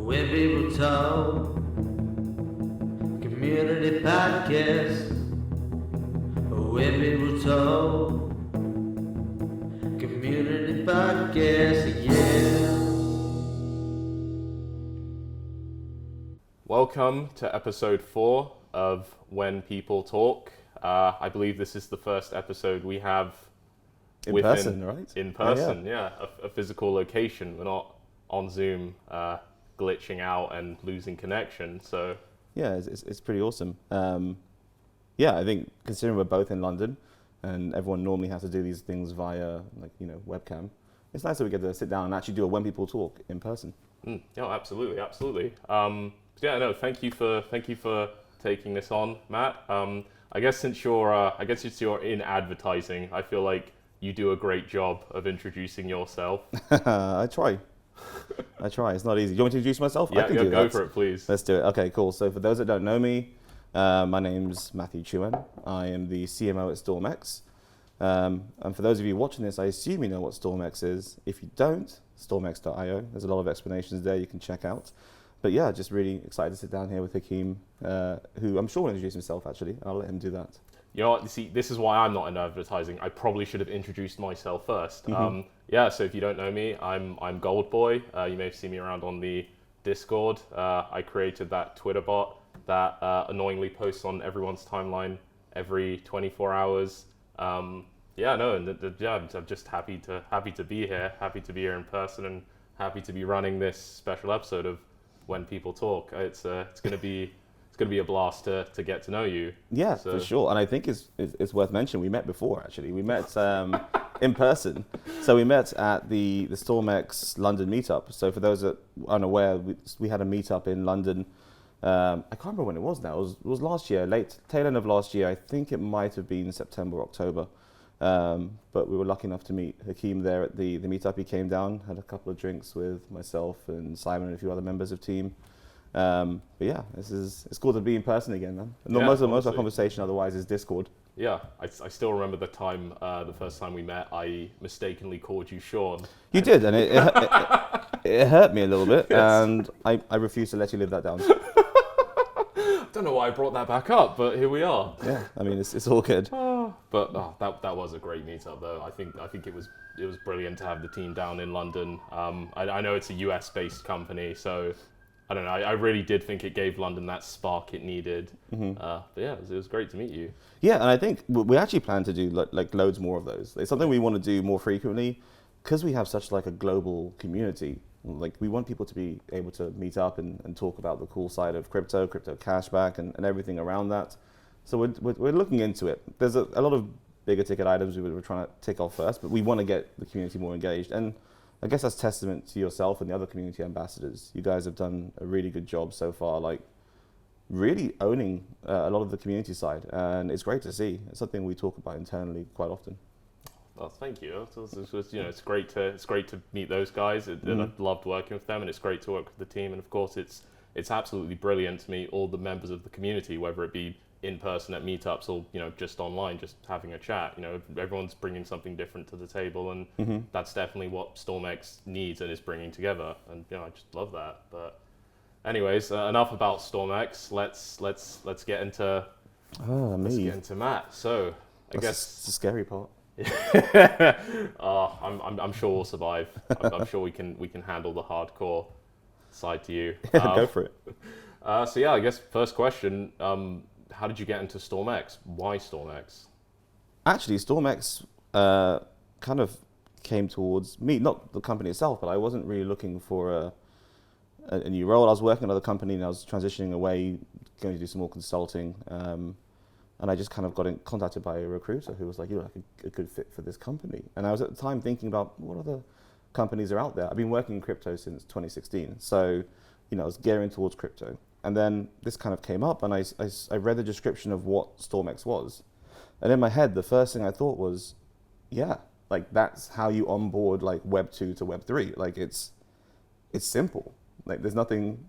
Wen People Talk, Community Podcast. Wen People Talk, Community Podcast, yeah. Welcome to episode 4 of Wen People Talk. I believe this is the first episode we have In person, right? In person, yeah. A physical location. We're not on Zoom glitching out and losing connection. So yeah, it's pretty awesome. I think considering we're both in London and everyone normally has to do these things via webcam, it's nice that we get to sit down and actually do a When People Talk in person. Yeah, absolutely. Thank you for taking this on, Matt. I guess since you're in advertising, I feel like you do a great job of introducing yourself. I try. It's not easy. Do you want me to introduce myself? Yeah, I can do go that. for it, please. Let's do it. Okay, cool. So for those that don't know me, my name's Matthew Chuen. I am the CMO at StormX. And for those of you watching this, I assume you know what StormX is. If you don't, stormx.io. There's a lot of explanations there you can check out. But yeah, just really excited to sit down here with Hakeem, who I'm sure will introduce himself, actually. I'll let him do that. You know what? You see, this is why I'm not in advertising. I probably should have introduced myself first. Mm-hmm. So if you don't know me, I'm Gold Boy. You may have seen me around on the Discord. I created that Twitter bot that annoyingly posts on everyone's timeline every 24 hours. I'm just happy to be here in person, and happy to be running this special episode of When People Talk. It's gonna be a blast to get to know you. Yeah, for sure. And I think it's worth mentioning, we met before, actually. We met in person. So we met at the StormX London meetup. So for those that are unaware, we had a meetup in London. I can't remember when it was now. It was last year, tail end of last year. I think it might have been September, October. But we were lucky enough to meet Hakeem there at the meetup. He came down, had a couple of drinks with myself and Simon and a few other members of team. But yeah, it's cool to be in person again, man. Most of our conversation otherwise is Discord. Yeah, I still remember the first time we met, I mistakenly called you Chuen. You did, and it hurt me a little bit, Yes. and I refuse to let you live that down. I don't know why I brought that back up, but here we are. Yeah, I mean, it's all good. But that was a great meetup, though. I think it was brilliant to have the team down in London. I know it's a US-based company, so I don't know. I really did think it gave London that spark it needed. Mm-hmm. But yeah, it was great to meet you. Yeah, and I think we actually plan to do like loads more of those. It's something we want to do more frequently because we have such like a global community. Like we want people to be able to meet up and talk about the cool side of crypto cashback and everything around that. So we're looking into it. There's a lot of bigger ticket items we're trying to tick off first, but we want to get the community more engaged. And I guess that's testament to yourself and the other community ambassadors. You guys have done a really good job so far, like really owning a lot of the community side, and it's great to see. It's something we talk about internally quite often. Well, thank you. It's great to meet those guys. And I've loved working with them, and it's great to work with the team. And of course, it's absolutely brilliant to meet all the members of the community, whether it be in person at meetups or just online, just having a chat. Everyone's bringing something different to the table, and that's definitely what StormX needs and is bringing together. And I just love that. But anyways, enough about StormX. Let's get into Matt. So I guess it's the scary part. I'm sure we'll survive. I'm sure we can handle the hardcore side to you. Go for it. So yeah, I guess first question. How did you get into StormX? Why StormX? Actually, StormX kind of came towards me, not the company itself, but I wasn't really looking for a new role. I was working at another company and I was transitioning away, going to do some more consulting. And I just kind of got contacted by a recruiter who was like, you're like a good fit for this company. And I was at the time thinking about what other companies are out there. I've been working in crypto since 2016. So, I was gearing towards crypto. And then this kind of came up and I read the description of what StormX was. And in my head, the first thing I thought was, yeah, like that's how you onboard like Web 2 to Web 3. Like it's simple. Like there's nothing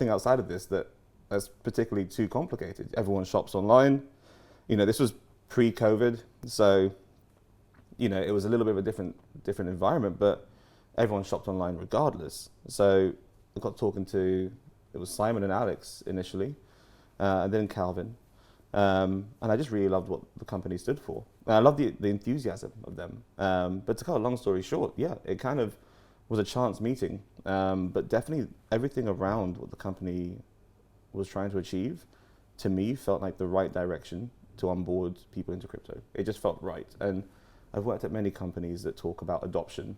outside of this that's particularly too complicated. Everyone shops online. This was pre-COVID, so it was a little bit of a different environment, but everyone shopped online regardless. So got talking to, it was Simon and Alex initially, and then Calvin. And I just really loved what the company stood for. And I loved the enthusiasm of them. But to cut a long story short, yeah, it kind of was a chance meeting. But definitely everything around what the company was trying to achieve, to me, felt like the right direction to onboard people into crypto. It just felt right. And I've worked at many companies that talk about adoption,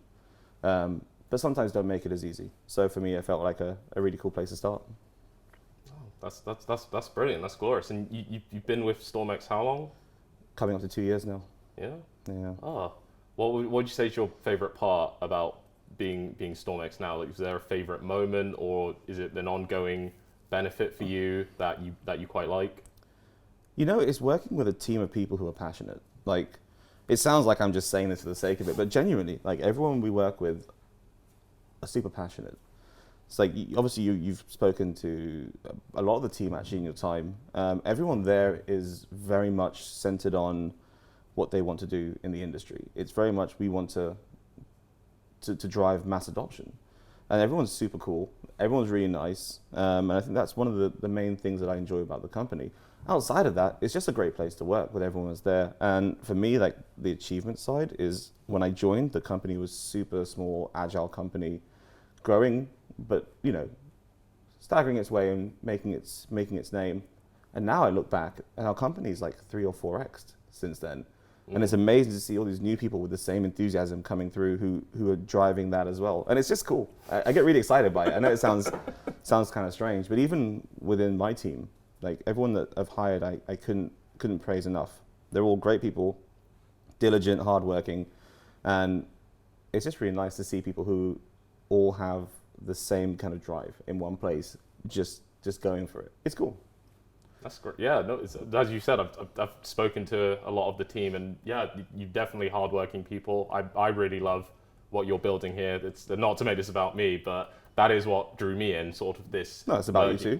but sometimes don't make it as easy. So for me, it felt like a really cool place to start. That's brilliant. That's glorious. And you've been with StormX how long? Coming up to 2 years now. Yeah. Yeah. Oh, what would you say is your favorite part about being StormX now? Like, is there a favorite moment, or is it an ongoing benefit for you that you quite like? You know, it's working with a team of people who are passionate. Like, it sounds like I'm just saying this for the sake of it, but genuinely, like, everyone we work with are super passionate. It's like, obviously you've spoken to a lot of the team actually in your time. Everyone there is very much centered on what they want to do in the industry. It's very much, we want to drive mass adoption. And everyone's super cool. Everyone's really nice. And I think that's one of the main things that I enjoy about the company. Outside of that, it's just a great place to work with everyone that's there. And for me, like, the achievement side is, when I joined, the company was super small, agile company, growing, but, you know, staggering its way and making its name. And now I look back and our company's like 3 or 4x since then. And it's amazing to see all these new people with the same enthusiasm coming through who are driving that as well. And it's just cool. I get really excited by it. I know it sounds kind of strange, but even within my team, like, everyone that I've hired, I couldn't praise enough. They're all great people, diligent, hardworking, and it's just really nice to see people who all have the same kind of drive in one place, just going for it. It's cool. That's great. Yeah, no, as you said, I've spoken to a lot of the team, and yeah, you're definitely hardworking people. I really love what you're building here. It's not to make this about me, but that is what drew me in, sort of this. No, it's about you too.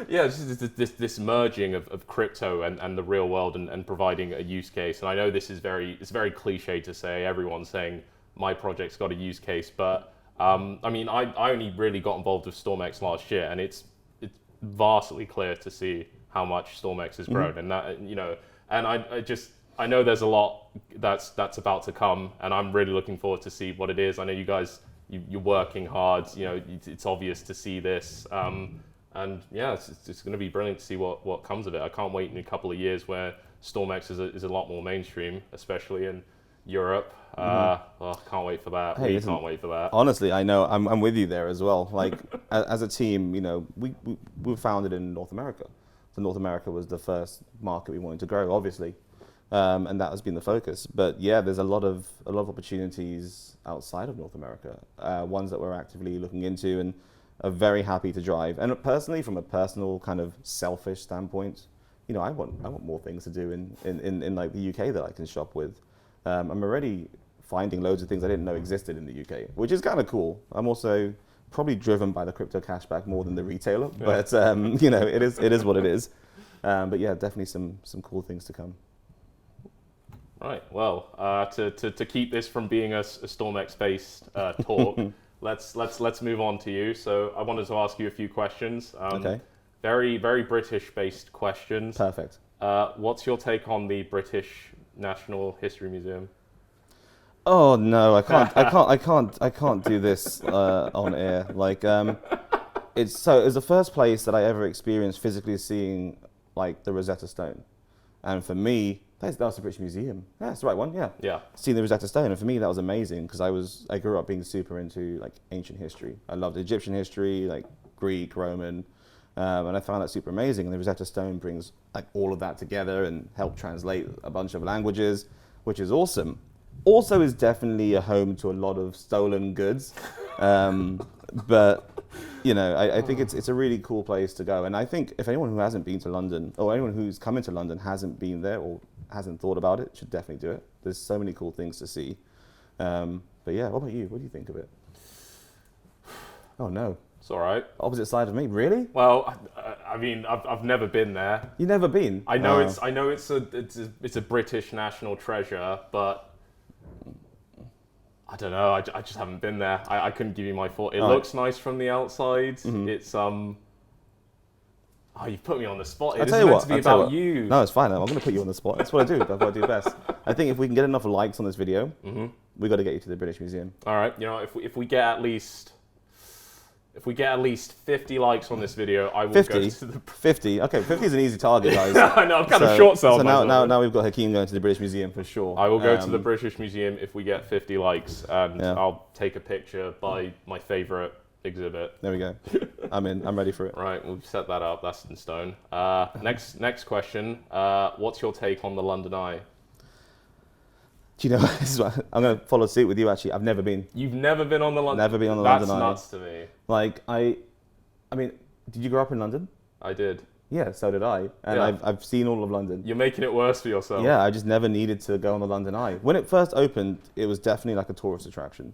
Yeah, this merging of crypto and the real world, and providing a use case. And I know it's very cliche to say, everyone's saying my project's got a use case, but I mean, I only really got involved with StormX last year, and it's vastly clear to see how much StormX has grown. And that, you know, and I know there's a lot that's about to come, and I'm really looking forward to see what it is. I know you guys, you're working hard. You know, it's obvious to see this, and yeah, it's going to be brilliant to see what comes of it. I can't wait in a couple of years where StormX is a lot more mainstream, especially in Europe. Can't wait for that. Hey, Can't wait for that. Honestly, I know I'm with you there as well. Like, as a team, you know, we were founded in North America. So North America was the first market we wanted to grow, obviously, and that has been the focus. But yeah, there's a lot of opportunities outside of North America, ones that we're actively looking into and are very happy to drive. And personally, from a personal kind of selfish standpoint, you know, I want more things to do in like the UK that I can shop with. I'm already finding loads of things I didn't know existed in the UK, which is kind of cool. I'm also probably driven by the crypto cashback more than the retailer, but you know, it is what it is. But yeah, definitely some cool things to come. Right. Well, to keep this from being a StormX based talk, let's move on to you. So I wanted to ask you a few questions. Okay. Very British based questions. Perfect. What's your take on the British National History Museum? Oh no, I can't do this on air. Like, it's the first place that I ever experienced physically seeing like the Rosetta Stone, and for me, that's the British Museum. Yeah, that's the right one. Yeah. Yeah. Seeing the Rosetta Stone, and for me that was amazing because I grew up being super into like ancient history. I loved Egyptian history, like Greek, Roman, and I found that super amazing. And the Rosetta Stone brings like all of that together and help translate a bunch of languages, which is awesome. Also is definitely a home to a lot of stolen goods. But, you know, I think it's a really cool place to go. And I think if anyone who hasn't been to London, or anyone who's come into London hasn't been there or hasn't thought about it, should definitely do it. There's so many cool things to see. But yeah, what about you? What do you think of it? Oh no. It's all right. Opposite side of me, really? Well, I mean, I've never been there. You've never been? I know it's a British national treasure, but I don't know. I just haven't been there. I couldn't give you my thought. It All right. looks nice from the outside. It's Oh, you've put me on the spot. I'll It tell is you meant what. to be I'll tell you about what. you. No, it's fine. I'm going to put you on the spot. That's what I do. I've got to do best. I think if we can get enough likes on this video, we got to get you to the British Museum. All right. You know, if we get at least 50 likes on this video, I will 50? go to the. 50. Okay, 50 is an easy target, guys. I know. I'm kind of short selling. So now we've got Hakeem going to the British Museum for sure. I will go to the British Museum if we get 50 likes, and Yeah. I'll take a picture by my favourite exhibit. There we go. I'm in. I'm ready for it. Right, we've set that up. That's in stone. Next question. What's your take on the London Eye? Do you know, this is what, I'm going to follow suit with you actually. I've never been. You've never been on the London. Never been on the London Eye. That's nuts to me. Like, I mean, did you grow up in London? I did. Yeah, so did I. And Yeah. I've seen all of London. You're making it worse for yourself. Yeah, I just never needed to go on the London Eye. When it first opened, it was definitely like a tourist attraction.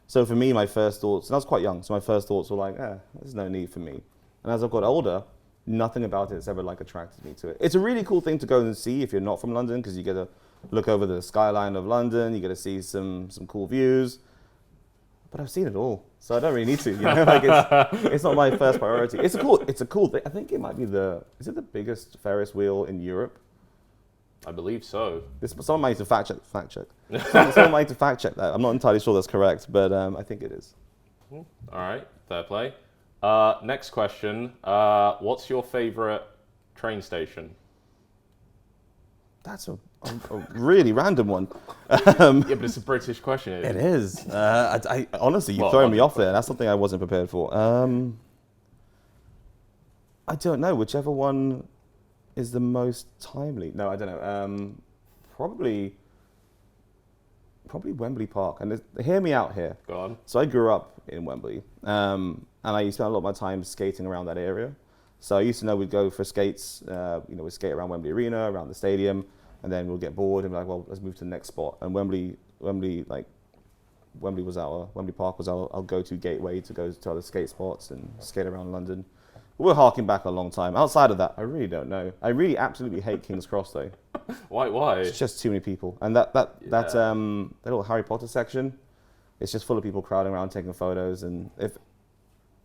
So for me, my first thoughts, and I was quite young, so my first thoughts were like, there's no need for me. And as I've got older, nothing about it has ever like attracted me to it. It's a really cool thing to go and see if you're not from London, because you get to look over the skyline of London, you get to see some cool views. But I've seen it all, so I don't really need to. You know, like it's not my first priority. It's a cool thing. I think it might be is it the biggest Ferris wheel in Europe? I believe so. Someone might need to fact check. Someone might need to fact check that. I'm not entirely sure that's correct, but I think it is. All right, fair play. Next question. What's your favourite train station? That's a really random one. Yeah, but it's a British question. It is. I honestly, you're Well, throwing me off there. That's something I wasn't prepared for. I don't know. Whichever one is the most timely. No, I don't know. Probably Wembley Park. And hear me out here. Go on. So I grew up in Wembley, and I spent a lot of my time skating around that area. So I used to know we'd go for skates. We'd skate around Wembley Arena, around the stadium, and then we'll get bored and be like, well, let's move to the next spot. And Wembley Park was our go-to gateway to go to other skate spots and skate around London. We're harking back a long time. Outside of that, I really don't know. I really absolutely hate King's Cross though. Why? It's just too many people, and that little Harry Potter section, it's just full of people crowding around taking photos. And if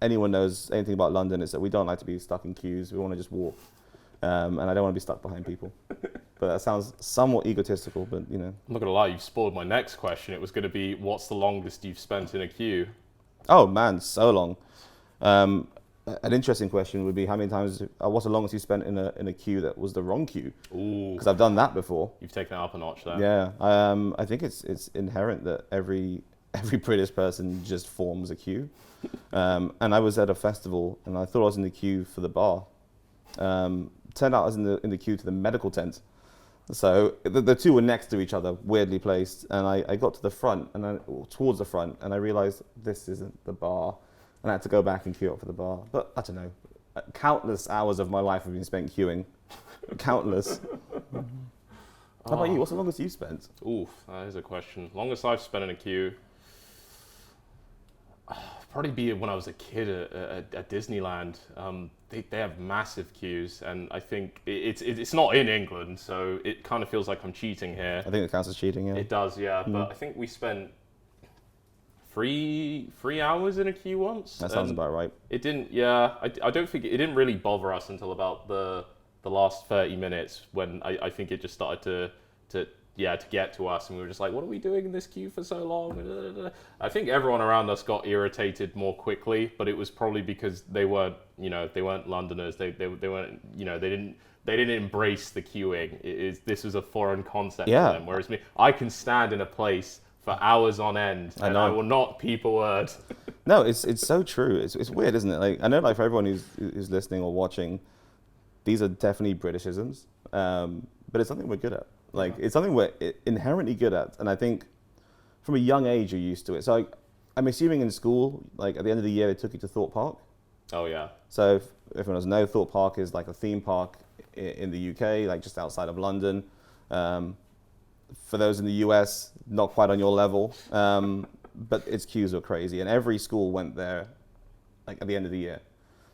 anyone knows anything about London, it's that we don't like to be stuck in queues. We want to just walk, and I don't want to be stuck behind people. But that sounds somewhat egotistical, but you know. I'm not gonna lie, you've spoiled my next question. It was gonna be, what's the longest you've spent in a queue? Oh man, so long. An interesting question would be how many times, what's the longest you spent in a queue that was the wrong queue? Ooh, Because I've done that before. you've taken it up a notch there. Yeah, I think it's inherent that every British person just forms a queue. And I was at a festival and I thought I was in the queue for the bar. Turned out I was in the queue to the medical tent. So the two were next to each other, weirdly placed. And I got to the front towards the front, and I realized this isn't the bar. And I had to go back and queue up for the bar. But I don't know, countless hours of my life have been spent queuing. Countless. How about you? What's the longest you've spent? Oof, that is a question. Longest I've spent in a queue, probably be when I was a kid at Disneyland. They have massive queues, and I think it's not in England, so it kind of feels like I'm cheating here. I think it counts as cheating, yeah. It does, yeah. But I think we spent three hours in a queue once. That sounds about right. It didn't. Yeah, I don't think it didn't really bother us until about the last 30 minutes when I think it just started to get to us, and we were just like, what are we doing in this queue for so long? I think everyone around us got irritated more quickly, but it was probably because they weren't Londoners. They weren't, they didn't embrace the queuing. This was a foreign concept Yeah. to them. Whereas me, I can stand in a place for hours on end, and I will not peep a word. No, it's so true. It's weird, isn't it? Like I know, like for everyone who's listening or watching, these are definitely Britishisms, but it's something we're good at. Like it's something we're inherently good at, and I think from a young age you're used to it. So I'm assuming in school, like at the end of the year, they took you to Thorpe Park. Oh yeah. So if everyone doesn't know, Thorpe Park is like a theme park in the UK, like just outside of London. For those in the US, not quite on your level, but its queues were crazy, and every school went there, like at the end of the year.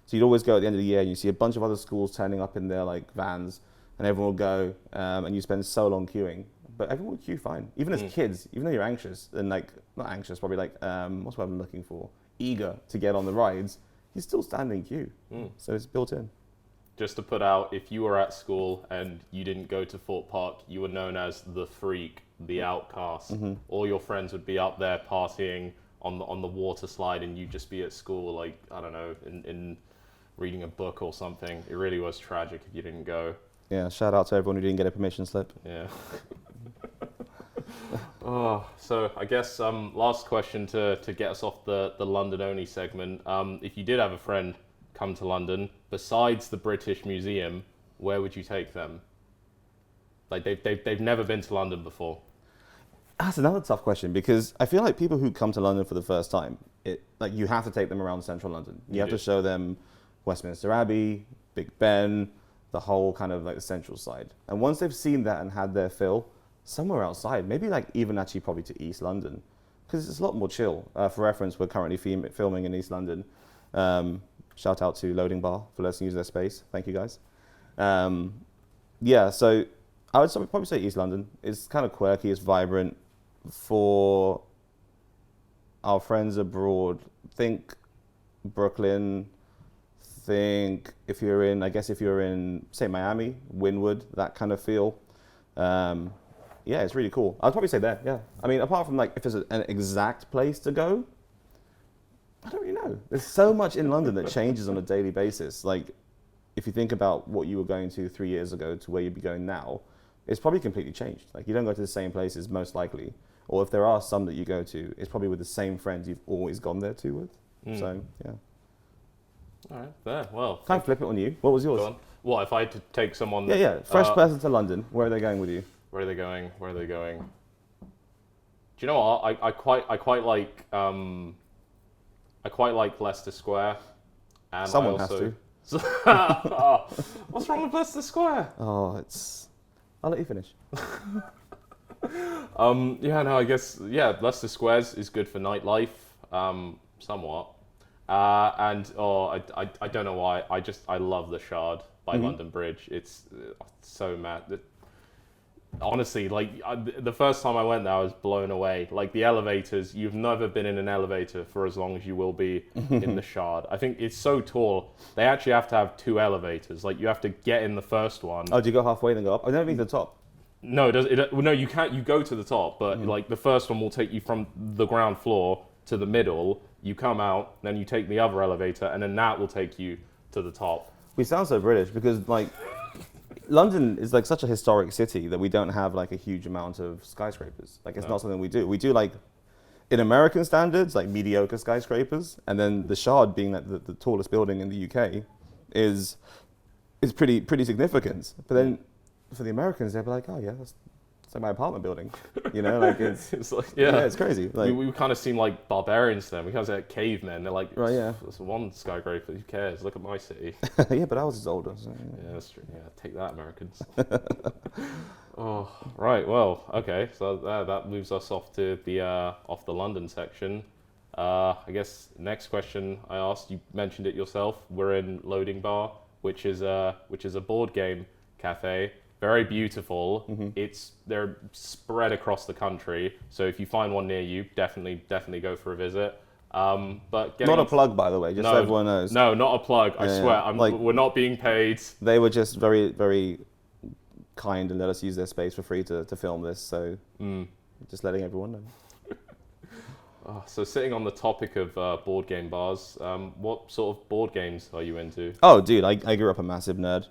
So you'd always go at the end of the year, and you see a bunch of other schools turning up in their like vans, and everyone will go, and you spend so long queuing. But everyone will queue fine. Even as kids, even though you're anxious, and like, not anxious, probably like, what's what I'm looking for? Eager to get on the rides, you still stand in queue. So it's built in. Just to put out, if you were at school and you didn't go to Fort Park, you were known as the freak, the outcast. All your friends would be up there partying on the water slide, and you'd just be at school, like, I don't know, in reading a book or something. It really was tragic if you didn't go. Yeah, shout out to everyone who didn't get a permission slip. Yeah. So I guess last question to get us off the London only segment. If you did have a friend come to London, besides the British Museum, where would you take them? Like they've never been to London before. That's another tough question, because I feel like people who come to London for the first time, like you have to take them around central London. You have to show them Westminster Abbey, Big Ben, the whole kind of like the central side. And once they've seen that and had their fill, somewhere outside, maybe like even actually probably to East London, because it's a lot more chill. For reference, we're currently filming in East London. Shout out to Loading Bar for letting us use their space. Thank you guys. Yeah, so I would probably say East London. It's kind of quirky, it's vibrant. For our friends abroad, think Brooklyn, think if you're in, say, Miami, Wynwood, that kind of feel. Yeah, it's really cool. I'd probably say there, yeah. I mean, apart from like, if there's an exact place to go, I don't really know. There's so much in London that changes on a daily basis. Like, if you think about what you were going to 3 years ago to where you'd be going now, it's probably completely changed. Like, you don't go to the same places, most likely. Or if there are some that you go to, it's probably with the same friends you've always gone there to with. So, yeah. All right, there. Well, can I flip it on you? What was yours? Go on. What if I had to take someone? Yeah. Fresh person to London. Where are they going with you? Where are they going? Do you know what? I quite like Leicester Square. And someone has to. What's wrong with Leicester Square? I'll let you finish. I guess Leicester Square is good for nightlife, somewhat. I don't know why. I love the Shard by London Bridge. It's so mad. Honestly, like the first time I went there, I was blown away. Like the elevators, you've never been in an elevator for as long as you will be in the Shard. I think it's so tall. They actually have to have 2 elevators. Like you have to get in the first one. Oh, do you go halfway then go up? I've never been to the top. No, no, you can't. You go to the top, but like the first one will take you from the ground floor to the middle. You come out, then you take the other elevator, and then that will take you to the top. We sound so British because like London is like such a historic city that we don't have like a huge amount of skyscrapers. Like it's not something we do. We do like in American standards, like mediocre skyscrapers, and then the Shard being like the tallest building in the UK is pretty significant. But then for the Americans, they'll be like, oh yeah, that's like my apartment building, you know, like it's like, it's crazy. Like we kind of seem like barbarians to them. We kind of like cavemen. They're like, right, yeah, it's one skyscraper. Who cares? Look at my city. Yeah, but ours is older. So, yeah, that's true. Yeah, take that, Americans. Oh, right. Well, okay. So that moves us off to the London section. I guess next question I asked, you mentioned it yourself. We're in Loading Bar, which is a board game cafe. Very beautiful. They're spread across the country. So if you find one near you, definitely go for a visit. But not a plug, by the way, just so everyone knows. No, not a plug. I swear, we're not being paid. They were just very, very kind and let us use their space for free to film this. So just letting everyone know. So sitting on the topic of board game bars, what sort of board games are you into? Oh, dude, I grew up a massive nerd.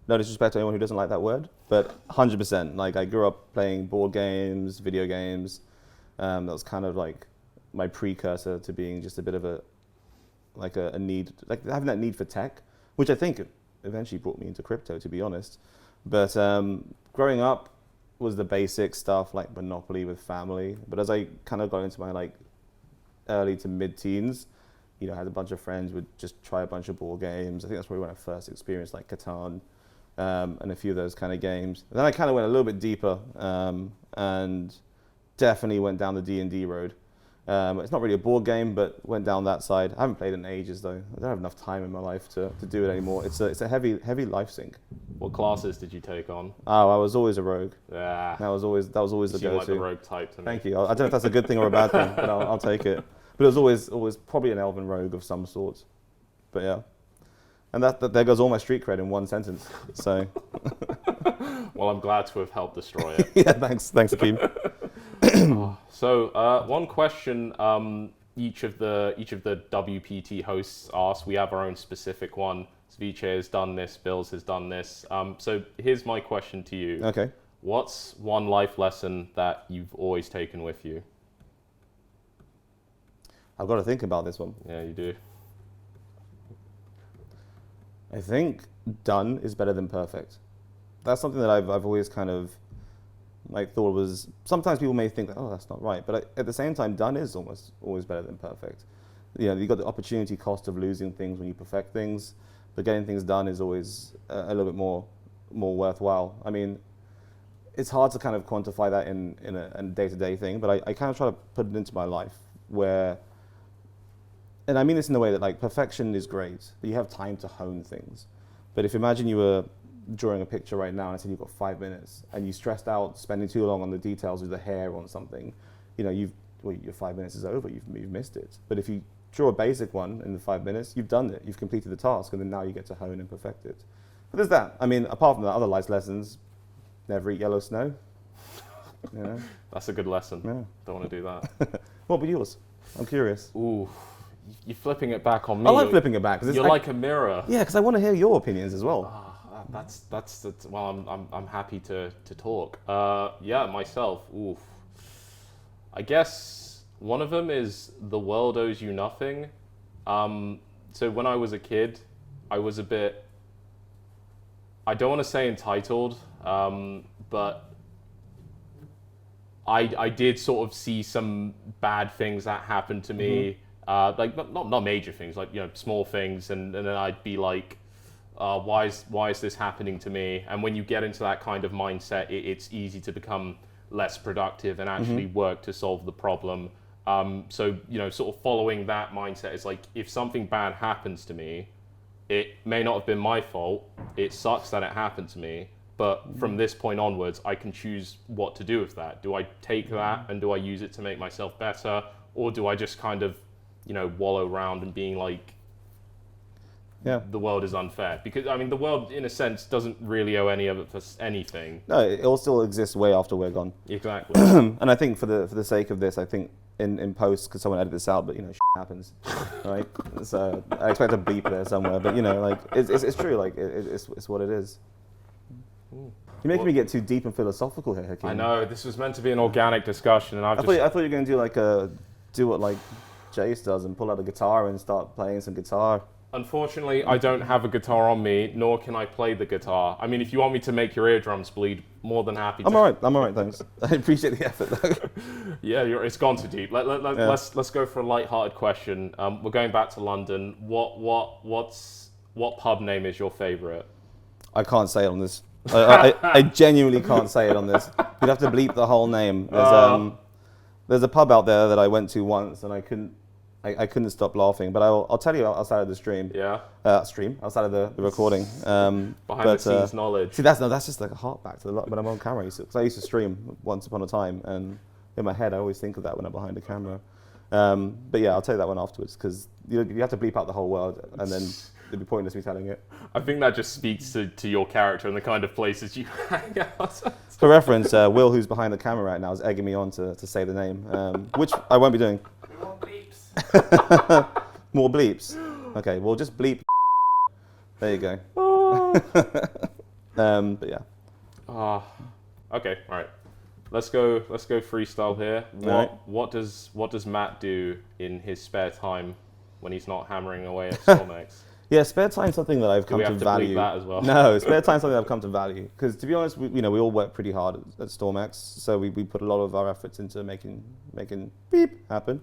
No disrespect to anyone who doesn't like that word, but 100%. Like I grew up playing board games, video games. That was kind of like my precursor to being just a bit of a need, like having that need for tech, which I think eventually brought me into crypto, to be honest. But growing up was the basic stuff like Monopoly with family. But as I kind of got into my like early to mid-teens, you know, I had a bunch of friends would just try a bunch of board games. I think that's probably when I first experienced like Catan and a few of those kind of games. And then I kind of went a little bit deeper and definitely went down the D&D road. It's not really a board game, but went down that side. I haven't played it in ages though. I don't have enough time in my life to do it anymore. It's a heavy life sink. What classes did you take on? Oh, I was always a rogue. Yeah. That was always the You go-to. like the rogue type to me. Thank you. I don't know if that's a good thing or a bad thing, but I'll take it. But it was always probably an elven rogue of some sort. But yeah. And that there goes all my street cred in one sentence. So. Well, I'm glad to have helped destroy it. Yeah, thanks, Akeem. So one question each of the WPT hosts asked. We have our own specific one. Viche has done this. Bills has done this. So here's my question to you. Okay. What's one life lesson that you've always taken with you? I've got to think about this one. Yeah, you do. I think done is better than perfect. That's something that I've always kind of thought was. Sometimes people may think that, oh, that's not right, but at the same time, done is almost always better than perfect. You've got the opportunity cost of losing things when you perfect things, but getting things done is always a little bit more worthwhile. I mean, it's hard to kind of quantify that in a day-to-day thing, but I kind of try to put it into my life where. And I mean this in the way that perfection is great, but you have time to hone things. But if imagine you were drawing a picture right now and I said you've got 5 minutes and you stressed out spending too long on the details of the hair on something, your 5 minutes is over, you've missed it. But if you draw a basic one in the 5 minutes, you've done it, you've completed the task, and then now you get to hone and perfect it. But there's that. I mean, apart from the other life lessons, never eat yellow snow. That's a good lesson. Yeah. Don't want to do that. What about yours? I'm curious. Ooh. You're flipping it back on me. I like flipping it back. You're like a mirror. Yeah, because I want to hear your opinions as well. Well, I'm happy to talk. Yeah, myself. Oof. I guess one of them is the world owes you nothing. So when I was a kid, I was a bit. I don't want to say entitled, but I did sort of see some bad things that happened to me. Not major things, small things, and then I'd be like, why is this happening to me? And when you get into that kind of mindset, it's easy to become less productive and actually work to solve the problem. So sort of following that mindset is if something bad happens to me, it may not have been my fault. It sucks that it happened to me, but from this point onwards, I can choose what to do with that. Do I take that and do I use it to make myself better, or do I just kind of wallow around and being the world is unfair? Because I mean, the world in a sense doesn't really owe any of it for anything. No, it will still exist way after we're gone. Exactly. And I think for the sake of this, I think in post, because someone edit this out, but shit happens, right? So I expect a beep there somewhere, but it's true. It's what it is. You're making me get too deep and philosophical here, Hakeem. I know this was meant to be an organic discussion, and I thought you were going to do what Jace does and pull out a guitar and start playing some guitar. Unfortunately, I don't have a guitar on me, nor can I play the guitar. I mean, if you want me to make your eardrums bleed, more than happy to. I'm all right, thanks. I appreciate the effort, though. Yeah, it's gone too deep. Let's go for a light-hearted question. We're going back to London. What pub name is your favourite? I can't say it on this. I genuinely can't say it on this. You'd have to bleep the whole name. There's a pub out there that I went to once, and I couldn't stop laughing. But I'll tell you outside of the stream. Yeah. Outside of the recording. Behind the scenes knowledge. See, that's just like a heart back to the when I'm on camera. Because I used to stream once upon a time, and in my head I always think of that when I'm behind the camera. But yeah, I'll tell you that one afterwards because you have to bleep out the whole world, and then it'd be pointless me telling it. I think that just speaks to your character and the kind of places you hang out. For reference, Will, who's behind the camera right now, is egging me on to say the name, which I won't be doing. More bleeps. More bleeps. Okay, well just bleep. There you go. But yeah. Okay, right. Let's go freestyle here. What does Matt do in his spare time when he's not hammering away at StormX? Yeah, spare time's something that I've come to value. Do we have to bleep that as well? No, spare time's something that I've come to value. Because to be honest, we all work pretty hard at StormX, so we put a lot of our efforts into making beep happen.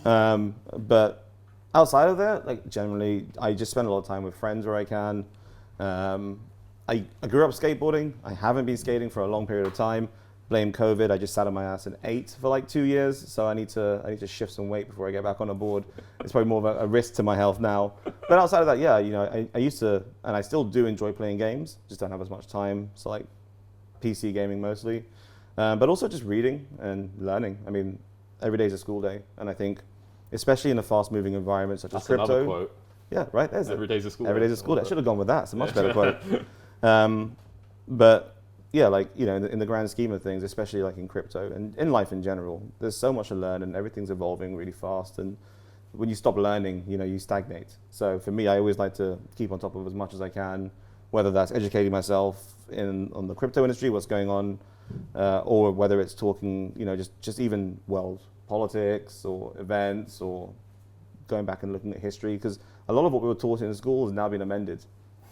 But outside of that, generally, I just spend a lot of time with friends where I can. I grew up skateboarding. I haven't been skating for a long period of time. blame COVID. I just sat on my ass and ate for like 2 years, so I need to shift some weight before I get back on the board. It's probably more of a risk to my health now. But outside of that, yeah, you know, I used to, and I still do enjoy playing games. Just don't have as much time. So like PC gaming mostly, but also just reading and learning. I mean, every day is a school day, and I think, especially in a fast-moving environment such as crypto. Another quote. Yeah, right. There's Every day's a school day. Every day's a school day. I should have gone with that. It's a much better quote. But yeah, like, you know, in the grand scheme of things, especially like in crypto and in life in general, there's so much to learn and everything's evolving really fast. And when you stop learning, you know, you stagnate. So for me, I always like to keep on top of as much as I can, whether that's educating myself on the crypto industry, what's going on, or whether it's talking, you know, just even world politics or events or going back and looking at history, because a lot of what we were taught in school has now been amended.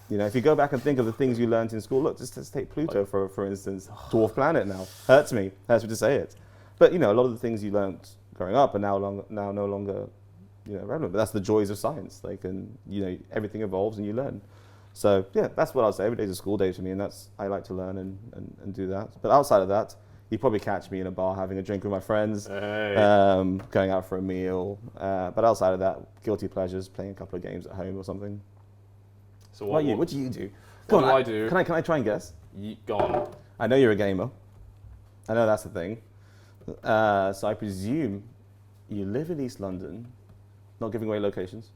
You know, if you go back and think of the things you learned in school, look, just let's take Pluto for instance, dwarf planet now. Hurts me to say it. But, you know, a lot of the things you learned growing up are now no longer, you know, relevant. But that's the joys of science. Like, and, you know, everything evolves and you learn. So, yeah, that's what I'd say. Every day's a school day to me, and I like to learn and do that. But outside of that, you probably catch me in a bar having a drink with my friends, going out for a meal. But outside of that, guilty pleasures, playing a couple of games at home or something. So what do you do? What do I do? Can I try and guess? Go on. I know you're a gamer. I know that's the thing. So I presume you live in East London, not giving away locations.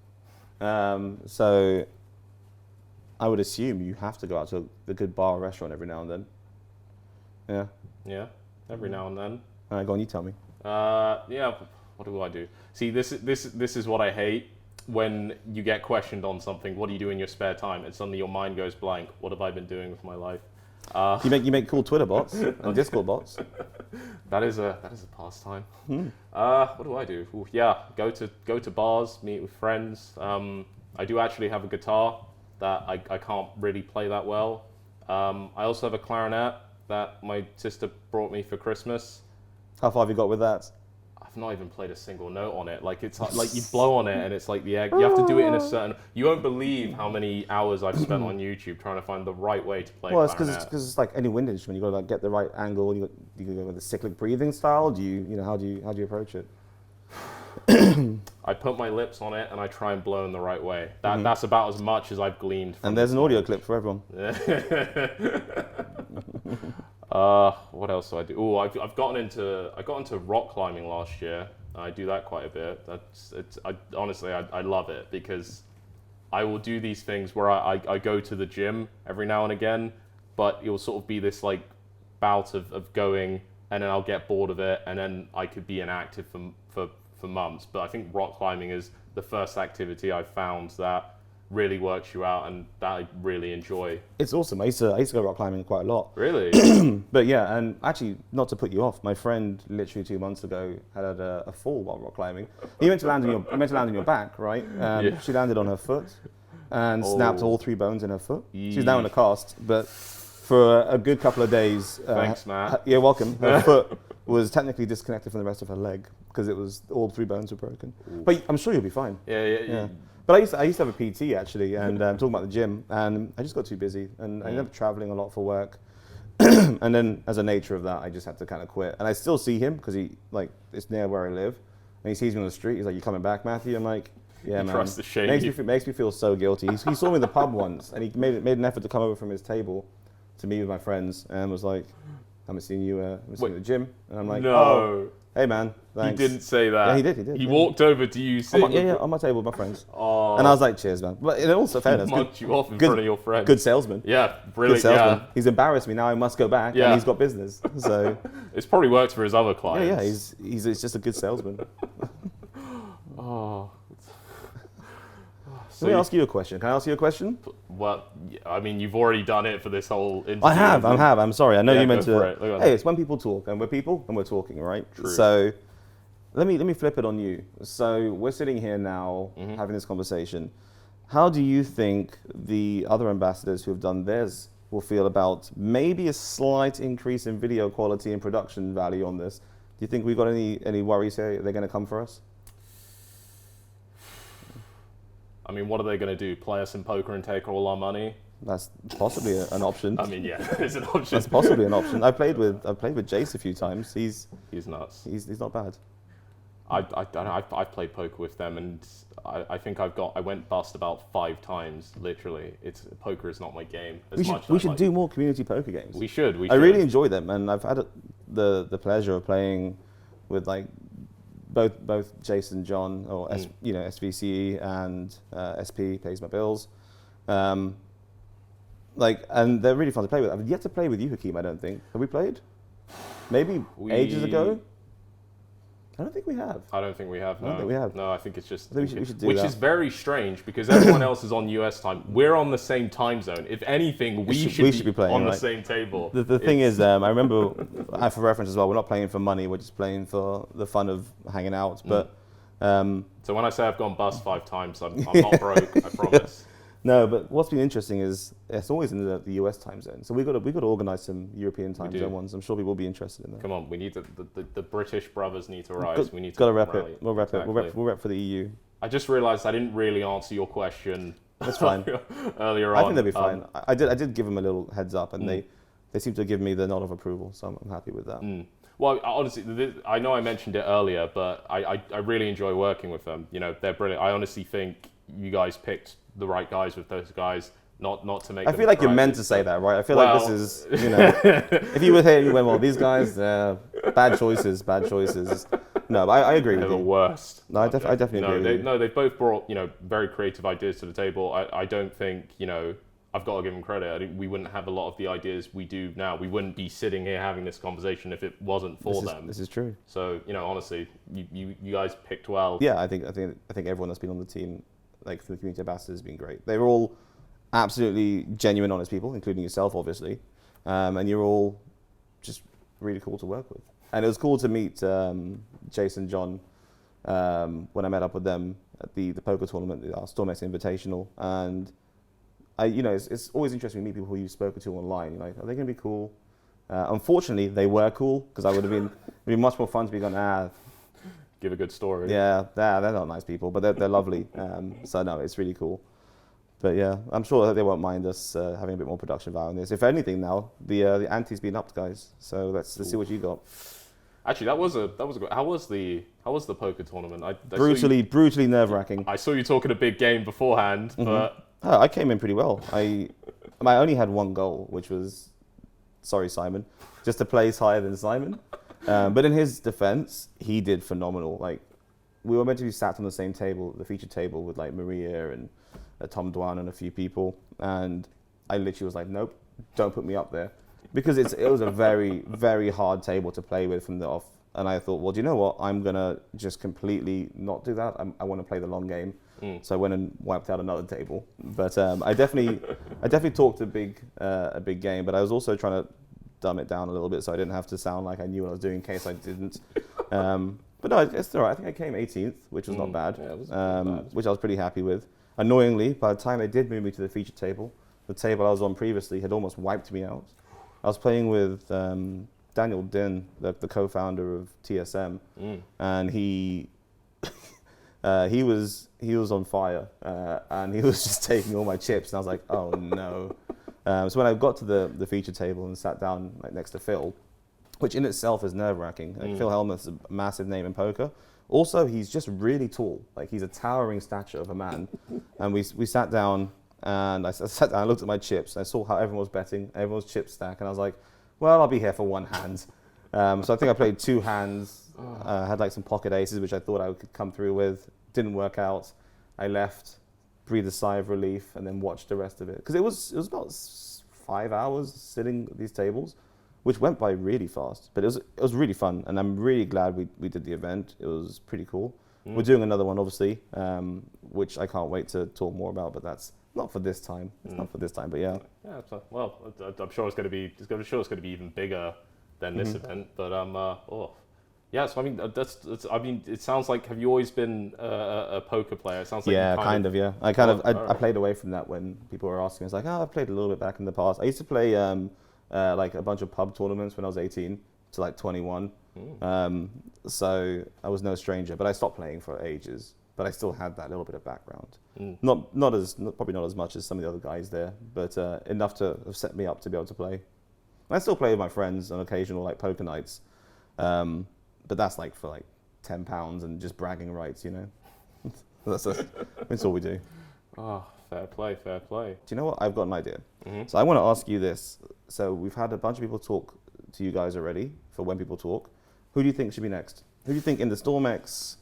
So I would assume you have to go out to a good bar or restaurant every now and then. Yeah. Yeah, every now and then. All right, go on, you tell me. Yeah, what do I do? See, this is what I hate. When you get questioned on something, what do you do in your spare time? And suddenly your mind goes blank. What have I been doing with my life? You make cool Twitter bots and Discord bots. That is a pastime. What do I do? Ooh, yeah, go to bars, meet with friends. I do actually have a guitar that I can't really play that well. I also have a clarinet that my sister brought me for Christmas. How far have you got with that? I've not even played a single note on it. Like, it's like you blow on it and it's like the egg. You have to do it in a certain. You won't believe how many hours I've spent on YouTube trying to find the right way to play. Well, it's because it's like any wind instrument. You got to like get the right angle. You go with the cyclic breathing style. How do you approach it? I put my lips on it and I try and blow in the right way. That's about as much as I've gleaned. And there's an audio clip for everyone. What else do I do? Oh, I got into rock climbing last year. I do that quite a bit. Honestly, I love it because I will do these things where I go to the gym every now and again, but it'll sort of be this like bout of going, and then I'll get bored of it, and then I could be inactive for months. But I think rock climbing is the first activity I've found that really works you out and that I really enjoy. It's awesome. I used to go rock climbing quite a lot. Really? But yeah, and actually, not to put you off, my friend literally 2 months ago had a fall while rock climbing. You meant to land on your back, right? Yeah. She landed on her foot and snapped all 3 bones in her foot. She's now in a cast, but for a good couple of days. Thanks, Matt. You're welcome. Her foot was technically disconnected from the rest of her leg because it was all 3 bones were broken. Ooh. But I'm sure you'll be fine. Yeah. But I used to have a PT actually, and talking about the gym, and I just got too busy, and I ended up traveling a lot for work, and then as a nature of that, I just had to kind of quit. And I still see him because it's near where I live, and he sees me on the street. He's like, "You coming back, Matthew?" I'm like, "Yeah, man." Tries to shame you. Makes me feel so guilty. He saw me in the pub once, and he made an effort to come over from his table to meet with my friends, and was like, "I haven't seen you at the gym," and I'm like, "No." Oh, hey man, thanks. He didn't say that. Yeah, he did. He walked over to you, on my table with my friends. Oh. And I was like, cheers, man. But in also fairness, he mugged you off in front of your friends. Good salesman. Yeah, brilliant. Good salesman. Yeah. He's embarrassed me now. I must go back, and he's got business. So it's probably worked for his other clients. Yeah. He's just a good salesman. So let me ask you a question. Can I ask you a question? Well, I mean, you've already done it for this whole interview. I have. I'm sorry. I know you meant to. Hey, it's when people talk, and we're people, and we're talking, right? True. So let me flip it on you. So we're sitting here now having this conversation. How do you think the other ambassadors who have done theirs will feel about maybe a slight increase in video quality and production value on this? Do you think we've got any worries here? They're going to come for us? I mean, what are they going to do? Play us in poker and take all our money? That's possibly an option. I mean, yeah, it's an option. That's possibly an option. I've played with Jace a few times. He's nuts. He's not bad. I've played poker with them, and I think I went bust about 5 times. Literally, poker is not my game. We should do more community poker games. We should. I really enjoy them, and I've had the pleasure of playing with like both Jason, John, or SVCE and SP pays my bills. And they're really fun to play with. I've yet to play with you, Hakeem, I don't think. Have we played? Maybe ages ago? I don't think we have. I don't think we have, no. I don't think we have. No, I think it's just... I think we should do which that. is very strange, because everyone else is on US time. We're on the same time zone. If anything, we should be playing on the same table. The thing is, I remember, for reference as well, we're not playing for money, we're just playing for the fun of hanging out. But so when I say I've gone bust 5 times, I'm not broke, I promise. No, but what's been interesting is it's always in the US time zone. So we've got to organise some European time zone ones. I'm sure people will be interested in that. Come on, we need the British brothers need to rise. We need to got to rep rally. it. We'll rep it. We'll rep for the EU. I just realised I didn't really answer your question. That's fine. Earlier on. I think they'll be fine. I did give them a little heads up, and they seem to give me the nod of approval. So I'm happy with that. Well, honestly, I know I mentioned it earlier, but I really enjoy working with them. You know, they're brilliant. I honestly think you guys picked the right guys with those guys, not to make. I feel like you're meant to say that, right? I feel like this is, if you were here and you went, well, these guys, bad choices. No, but I agree with you. They're the worst. No, I definitely agree with you. No, they've both brought, very creative ideas to the table. I don't think, I've got to give them credit. I think we wouldn't have a lot of the ideas we do now. We wouldn't be sitting here having this conversation if it wasn't for them. This is true. So, honestly, you guys picked well. Yeah, I think everyone that's been on the team, like for the community ambassadors, has been great. They were all absolutely genuine, honest people, including yourself, obviously. And you're all just really cool to work with. And it was cool to meet Jason, John, when I met up with them at the poker tournament, the StormX Invitational. And it's always interesting to meet people who you've spoken to online. You're like, are they going to be cool? Unfortunately, they were cool, because I would have been much more fun to be going, give a good story. Yeah, they're not nice people, but they're lovely. So no, it's really cool. But yeah, I'm sure that they won't mind us having a bit more production value on this. If anything, now the ante's been upped, guys. So let's see what you got. Actually, that was a good. How was the poker tournament? Brutally nerve-wracking. I saw you talking a big game beforehand, but I came in pretty well. I only had one goal, which was, sorry Simon, just a place higher than Simon. But in his defense, he did phenomenal. Like, we were meant to be sat on the same table, the feature table, with like Maria and Tom Dwan and a few people, and I literally was like, nope, don't put me up there, because it was a very, very hard table to play with from the off. And I thought, well, do you know what? I'm gonna just completely not do that. I want to play the long game. So I went and wiped out another table. But I definitely talked a big game, but I was also trying to dumb it down a little bit so I didn't have to sound like I knew what I was doing in case I didn't. But no, it's all right. I think I came 18th, which was not bad, yeah, it wasn't bad. which I was pretty happy with. Annoyingly, by the time they did move me to the feature table, the table I was on previously had almost wiped me out. I was playing with Daniel Din, the co-founder of TSM, and he was on fire, and he was just taking all my chips, and I was like, oh no. So when I got to the feature table and sat down like next to Phil, which in itself is nerve-wracking. Like, Phil Hellmuth's a massive name in poker. Also, he's just really tall. Like, he's a towering stature of a man. And we sat down, and I sat down, I looked at my chips, and I saw how everyone was betting, everyone's chip stack, and I was like, well, I'll be here for one hand. So I think I played 2 hands, had like some pocket aces, which I thought I could come through with. Didn't work out. I left, breathed a sigh of relief, and then watched the rest of it. Because it was about 5 hours sitting at these tables, which went by really fast. But it was really fun, and I'm really glad we did the event. It was pretty cool. We're doing another one, obviously, which I can't wait to talk more about, but that's not for this time. It's not for this time, but yeah. Yeah, well, I'm sure it's going to be even bigger than this event, but yeah. So I mean, it sounds like, have you always been a poker player? It sounds like yeah, kind of. Yeah, I played away from that when people were asking. It's like, I played a little bit back in the past. I used to play like a bunch of pub tournaments when I was 18 to like 21. So I was no stranger, but I stopped playing for ages. but I still had that little bit of background. Mm. Probably not as much as some of the other guys there, but enough to have set me up to be able to play. And I still play with my friends on occasional like poker nights, but that's like for like £10 and just bragging rights, you know. That's all we do. Oh, fair play, fair play. Do you know what? I've got an idea. Mm-hmm. So I want to ask you this. So we've had a bunch of people talk to you guys already for When People Talk. Who do you think should be next? Who do you think in the StormX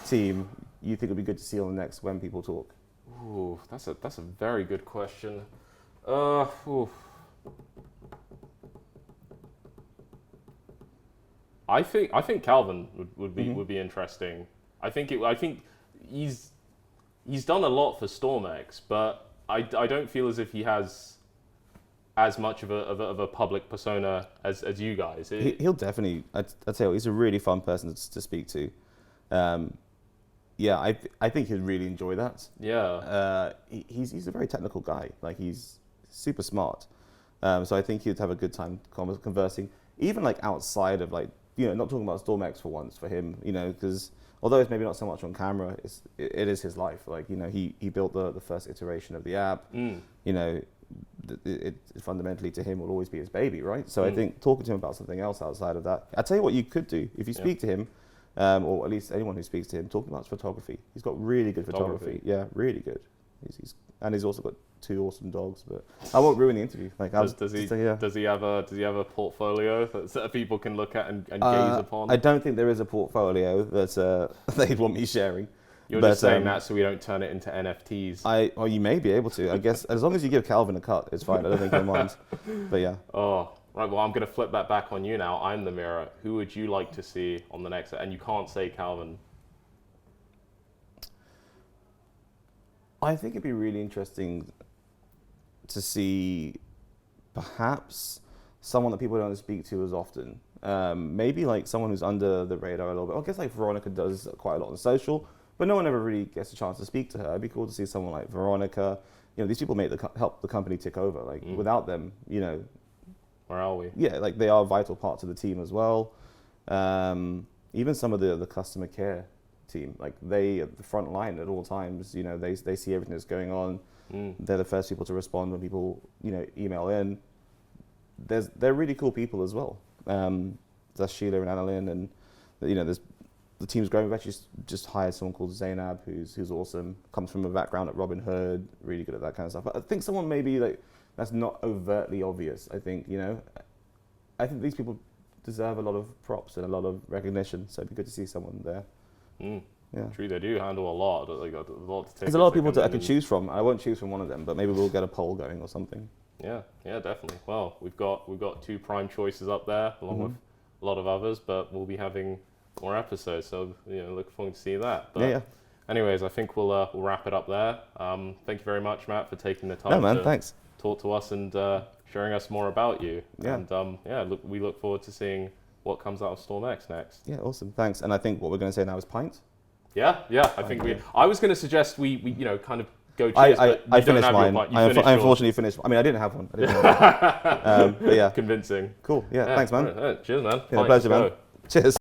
team you think would be good to see on the next When People Talk? Ooh, that's a very good question. Ooh. I think Calvin would be interesting. I think he's done a lot for StormX, but I don't feel as if he has as much of a public persona as you guys. He'll definitely. I tell you, he's a really fun person to speak to. Yeah, I think he'd really enjoy that. Yeah. He's a very technical guy. Like he's super smart. So I think he'd have a good time conversing, even like outside of like, you know, not talking about StormX for once for him, you know, because although it's maybe not so much on camera, it is his life. Like, you know, he built the first iteration of the app. You know, it fundamentally to him will always be his baby, right? So I think talking to him about something else outside of that, I tell you what you could do if you speak to him, or at least anyone who speaks to him, talking about photography. He's got really good photography. Yeah, really good. He's also got 2 awesome dogs, but I won't ruin the interview. Like, does he have a portfolio that people can look at and gaze upon? I don't think there is a portfolio that they'd want me sharing. You're just saying that so we don't turn it into NFTs. Or you may be able to. I guess as long as you give Calvin a cut, it's fine. I don't think he'll mind. But yeah. Oh, right. Well, I'm going to flip that back on you now. I'm the mirror. Who would you like to see on the next? And you can't say Calvin. I think it'd be really interesting to see perhaps someone that people don't speak to as often. Maybe like someone who's under the radar a little bit. I guess like Veronica does quite a lot on social, but no one ever really gets a chance to speak to her. It'd be cool to see someone like Veronica. You know, these people help the company tick over. Like without them, you know, where are we? Yeah, like they are vital parts of the team as well. Even some of the customer care team, like they at the front line at all times. You know, they see everything that's going on. They're the first people to respond when people, you know, email in. They're really cool people as well. That's Sheila and Annalyn, and you know, the team's growing. We've actually just hired someone called Zainab, who's awesome. Comes from a background at Robin Hood, really good at that kind of stuff. But I think someone maybe like that's not overtly obvious. I think, you know, I think these people deserve a lot of props and a lot of recognition. So it'd be good to see someone there. Yeah. True, they do handle a lot. They got a lot to take. There's a lot of people that I could choose from. I won't choose from one of them, but maybe we'll get a poll going or something. Yeah, definitely. Well, we've got 2 prime choices up there, along with a lot of others, but we'll be having more episodes, so you know, looking forward to see that. But yeah. Anyways, I think we'll wrap it up there. Thank you very much, Matt, for taking the time to thanks. talk to us and sharing us more about you. Yeah. And we look forward to seeing what comes out of StormX next. Yeah, awesome. Thanks. And I think what we're going to say now is pint. Yeah. I think I was going to suggest we you know, kind of go cheers. I finished mine. I unfortunately finished. I mean, I didn't have one. But yeah. Convincing. Cool. Yeah. Thanks, man. Right. Cheers, man. Yeah, pleasure, man. Cheers.